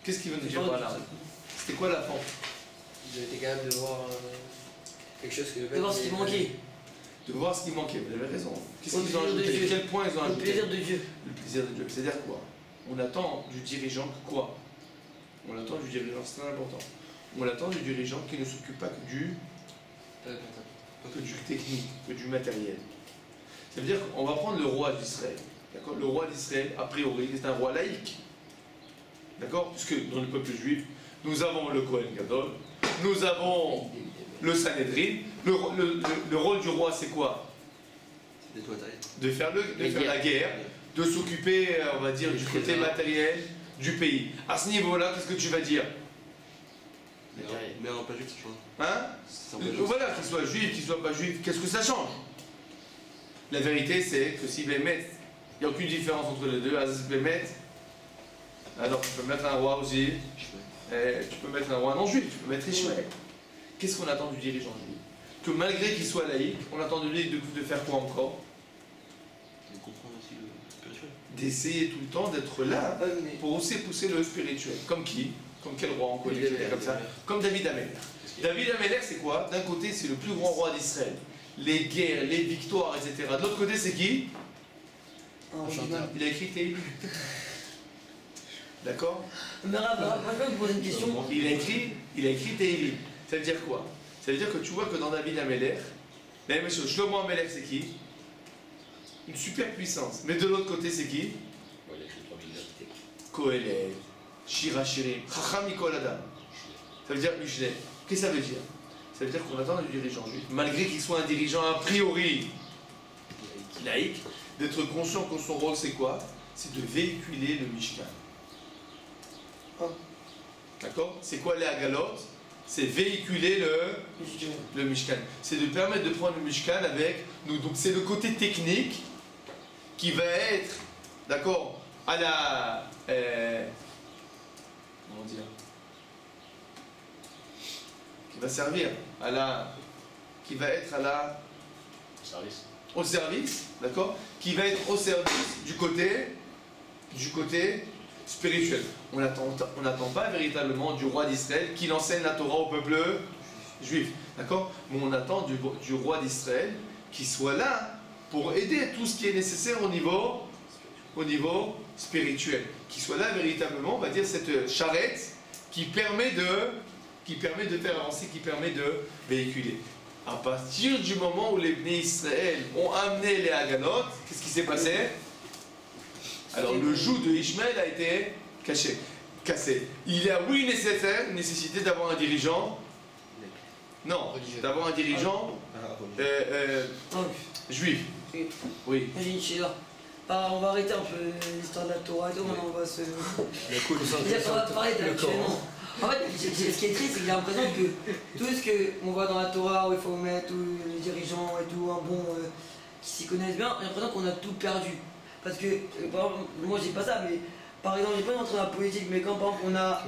Qu'est-ce qu'il veut nous dire par là? C'était quoi la forme? Ils ont été capables de voir quelque chose que le De voir ce qui manquait. De voir ce qui manquait, vous avez raison. Qu'est-ce Au qu'ils ont plaisir de ajouté? Dieu. Quel point ils ont Le ajouté? plaisir de Dieu. Le plaisir de Dieu. C'est-à-dire quoi? On attend du dirigeant que quoi? On attend du dirigeant, c'est très important. On attend du dirigeant qui ne s'occupe pas que du technique, que du matériel. Ça veut dire qu'on va prendre le roi d'Israël. D'accord? Le roi d'Israël, a priori, c'est un roi laïque. D'accord? Puisque dans le peuple juif, nous avons le Kohen Gadol, nous avons le Sanhedrin. Le rôle du roi, c'est quoi? De faire la guerre, de s'occuper, on va dire, du côté matériel du pays. À ce niveau-là, qu'est-ce que tu vas dire? Mais alors, pas juif, ça change. Hein? Voilà, qu'il soit juif, qu'il soit pas juif, qu'est-ce que ça change? La vérité, c'est que si Bémet, il n'y a aucune différence entre les deux. Aziz Bémet, alors tu peux mettre un roi aussi, et tu peux mettre un roi non juif, tu peux mettre Ishmaël. Qu'est-ce qu'on attend du dirigeant juif? Que malgré qu'il soit laïque, on attend de lui de faire quoi encore? De comprendre aussi le spirituel. D'essayer tout le temps d'être là pour aussi pousser le spirituel. Comme qui? Comme quel roi on connaît comme ça? Comme David Ameller. David Ameller, c'est quoi? D'un côté, c'est le plus grand roi d'Israël. Les guerres, les victoires, etc. De l'autre côté, c'est qui? Un chanteur. Il a écrit Théilim. D'accord? Mais Rav, je vais vous poser une question. Il a écrit Théilim. Ça veut dire quoi? Ça veut dire que tu vois que dans David Ameller, la même chose, Shlomo Ameller, c'est qui? Une super puissance. Mais de l'autre côté, c'est qui? Kohelet, Shira Shirim, Chacham Mikol Adam. Ça veut dire Mishneh. Qu'est-ce que ça veut dire? Ça veut dire qu'on attend du dirigeant juif, malgré qu'il soit un dirigeant a priori laïque, d'être conscient que son rôle c'est quoi? C'est de véhiculer le Mishkan. D'accord? C'est quoi les Hagalot? C'est véhiculer le Mishkan. C'est de permettre de prendre le Mishkan avec nous. Donc c'est le côté technique qui va être, d'accord, à la... comment dire? Qui va servir à la... qui va être à la... au service, d'accord? Qui va être au service du côté spirituel. On n'attend pas véritablement du roi d'Israël qu'il enseigne la Torah au peuple juif, d'accord? Mais on attend du roi d'Israël qui soit là pour aider tout ce qui est nécessaire au niveau spirituel, qui soit là véritablement, on va dire, cette charrette qui permet de faire avancer, qui permet de véhiculer. À partir du moment où les Bnei Israël ont amené les Haganot, qu'est-ce qui s'est passé? Alors le joug de Ishmaël a été cassé. Il y a oui nécessité d'avoir un dirigeant. Non, d'avoir un dirigeant juif. Oui. J'ai une chida. On va arrêter un peu l'histoire de la Torah et tout, maintenant on va se... On va parler d'actuellement. En fait, ce qui est triste, c'est que j'ai l'impression que tout ce qu'on voit dans la Torah, où il faut mettre tous les dirigeants et tout, un bon qui s'y connaissent bien, j'ai l'impression qu'on a tout perdu. Parce que, par exemple, moi j'ai pas ça, mais par exemple, j'ai pas entré dans la politique, mais quand par exemple on a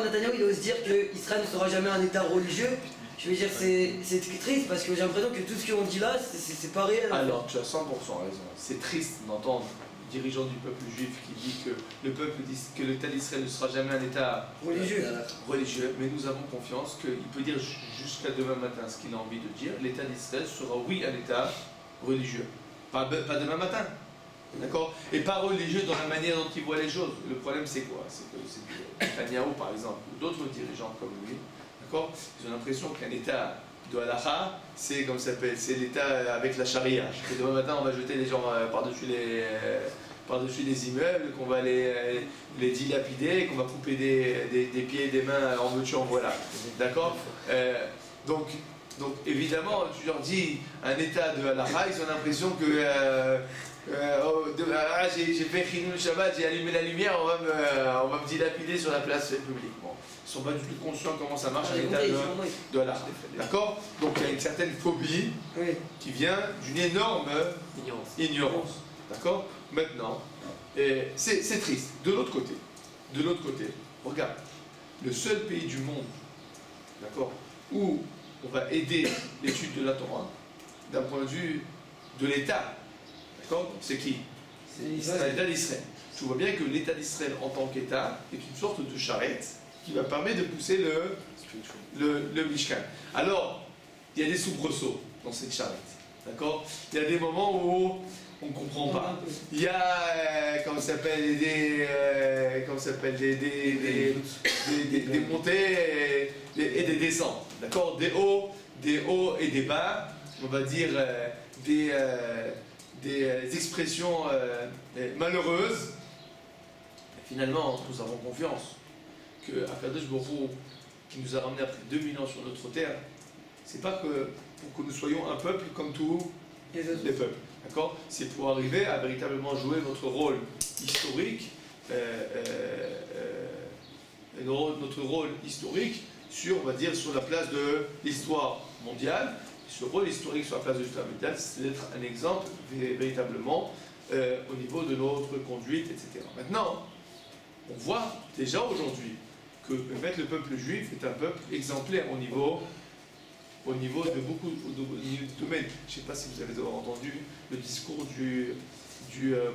Netanyahu, il ose dire qu'Israël ne sera jamais un État religieux, je veux dire, c'est triste parce que j'ai l'impression que tout ce qu'on dit là, c'est pas réel. Alors, tu as 100% raison. C'est triste d'entendre le dirigeant du peuple juif qui dit que l'État d'Israël ne sera jamais un État religieux, mais nous avons confiance qu'il peut dire jusqu'à demain matin ce qu'il a envie de dire. L'État d'Israël sera, oui, un État religieux. Pas demain matin. D'accord? Et pas religieux dans la manière dont il voit les choses. Le problème, c'est quoi? C'est que Netanyahu, par exemple, ou d'autres dirigeants comme lui, d'accord? Ils ont l'impression qu'un État de halakha, c'est comme ça s'appelle, c'est l'État avec la charia. Que demain matin, on va jeter les gens par-dessus les immeubles, qu'on va les dilapider, qu'on va couper des pieds et des mains en veux-tu, en voilà. D'accord? Donc évidemment, tu leur dis un État de halakha, ils ont l'impression que j'ai fait Chinoun Shabbat, j'ai allumé la lumière, on va me dilapider sur la place publique. Bon, ils ne sont pas du tout conscients comment ça marche un État de halakha. D'accord? Donc il y a une certaine phobie qui vient d'une énorme ignorance. D'accord? Maintenant, c'est triste. De l'autre côté, regarde, le seul pays du monde, d'accord, où on va aider l'étude de la Torah d'un point de vue de l'État. D'accord? C'est qui? C'est l'État d'Israël. Tu vois bien que l'État d'Israël en tant qu'État est une sorte de charrette qui va permettre de pousser le Mishkan. Alors, il y a des soubresauts dans cette charrette. D'accord? Il y a des moments où on ne comprend pas. Il y a, comment ça s'appelle, des montées et des descentes. D'accord? Des hauts et des bas. On va dire des expressions malheureuses. Et finalement, nous avons confiance que Akadosh Baruch Hu, qui nous a ramenés après 2000 ans sur notre terre, c'est pas que pour que nous soyons un peuple comme tous les peuples. D'accord? C'est pour arriver à véritablement jouer notre rôle historique, notre rôle historique sur, on va dire, sur la place de l'histoire mondiale. Ce rôle historique sur la place de l'histoire mondiale, c'est d'être un exemple véritablement au niveau de notre conduite, etc. Maintenant, on voit déjà aujourd'hui que en fait, le peuple juif est un peuple exemplaire au niveau de beaucoup de domaines. Je ne sais pas si vous avez entendu le discours du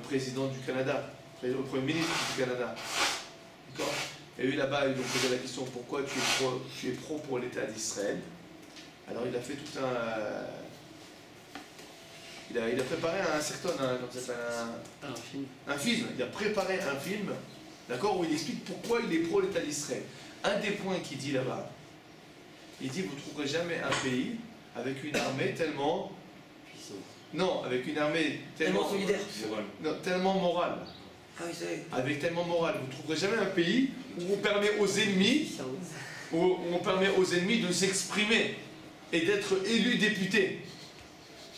président du Canada, le Premier ministre du Canada. D'accord? Et lui là-bas, ils lui ont posé la question pourquoi tu es pro pour l'État d'Israël. Alors il a fait tout un. Il a préparé un certain. Un film. Un film. Il a préparé un film, d'accord, où il explique pourquoi il est pro l'État d'Israël. Un des points qu'il dit là-bas, il dit vous ne trouverez jamais un pays avec une armée tellement. Non, avec une armée Tellement solidaire. Non, tellement morale. Ah oui, c'est vrai. Avec tellement morale. Vous ne trouverez jamais un pays où on permet aux ennemis, de s'exprimer et d'être élus députés.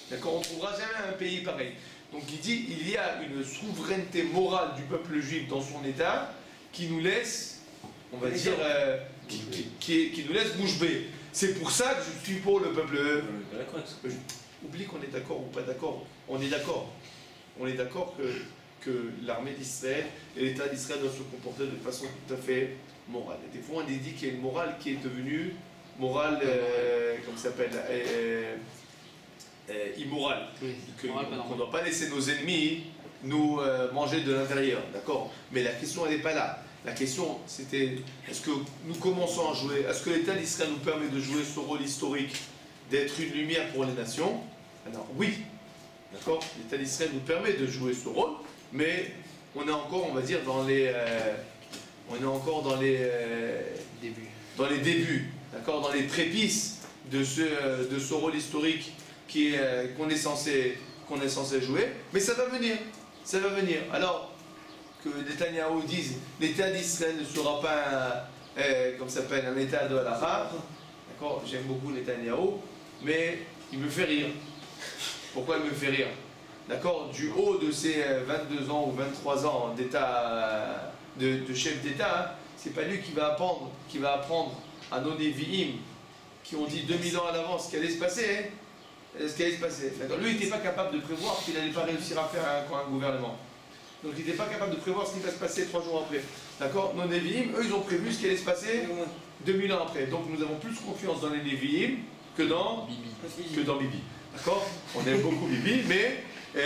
D'accord? On ne trouvera jamais un pays pareil. Donc il dit il y a une souveraineté morale du peuple juif dans son État qui nous laisse, on va dire, qui nous laisse bouche bée. C'est pour ça que je suis pour le peuple. Oublie qu'on est d'accord ou pas d'accord. On est d'accord. On est d'accord que l'armée d'Israël et l'État d'Israël doivent se comporter de façon tout à fait morale. Et des fois on dit qu'il y a une morale qui est devenue morale, comment ça s'appelle, immorale. Oui. On ne doit pas laisser nos ennemis nous manger de l'intérieur, d'accord? Mais la question elle n'est pas là. La question c'était, est-ce que nous commençons à jouer, est-ce que l'État d'Israël nous permet de jouer ce rôle historique d'être une lumière pour les nations? Alors oui, d'accord? L'État d'Israël nous permet de jouer ce rôle, mais on est encore, on va dire, dans les Début. dans les débuts, d'accord, dans les prépices de ce rôle historique qu'on est censé jouer, mais ça va venir. Alors que Netanyahou dise l'État d'Israël ne sera pas un État de l'Arabe, d'accord, j'aime beaucoup Netanyahou, mais il me fait rire. Pourquoi il me fait rire? D'accord, du haut de ses 22 ans ou 23 ans d'état, de chef d'État, c'est pas lui qui va apprendre à nos Névi'im qui ont dit 2000 ans à l'avance ce qui allait se passer. D'accord. Lui, il n'était pas capable de prévoir qu'il n'allait pas réussir à faire un gouvernement. Donc il n'était pas capable de prévoir ce qui va se passer 3 jours après. D'accord. Nos Névi'im, eux, ils ont prévu ce qui allait se passer 2000 ans après. Donc nous avons plus confiance dans les Névi'im que dans Bibi. D'accord. On aime beaucoup Bibi, mais il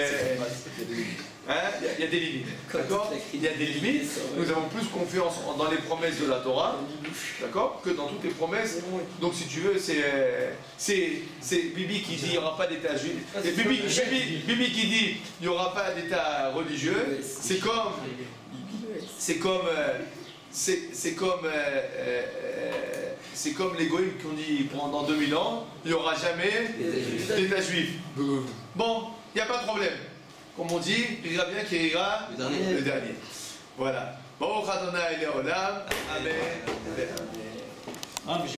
y a des limites. D'accord. Il y a des limites. Nous avons plus confiance dans les promesses de la Torah, d'accord, que dans toutes les promesses. Donc si tu veux, c'est Bibi qui dit il n'y aura pas d'État juif. Et Bibi qui dit il n'y aura pas d'État religieux. C'est comme les goïms qui ont dit pendant 2000 ans, il n'y aura jamais d'État juif. Bon, il n'y a pas de problème. Comme on dit, il ira bien qu'il ira le dernier. Voilà. Bon, Adonai Leolam. Amen.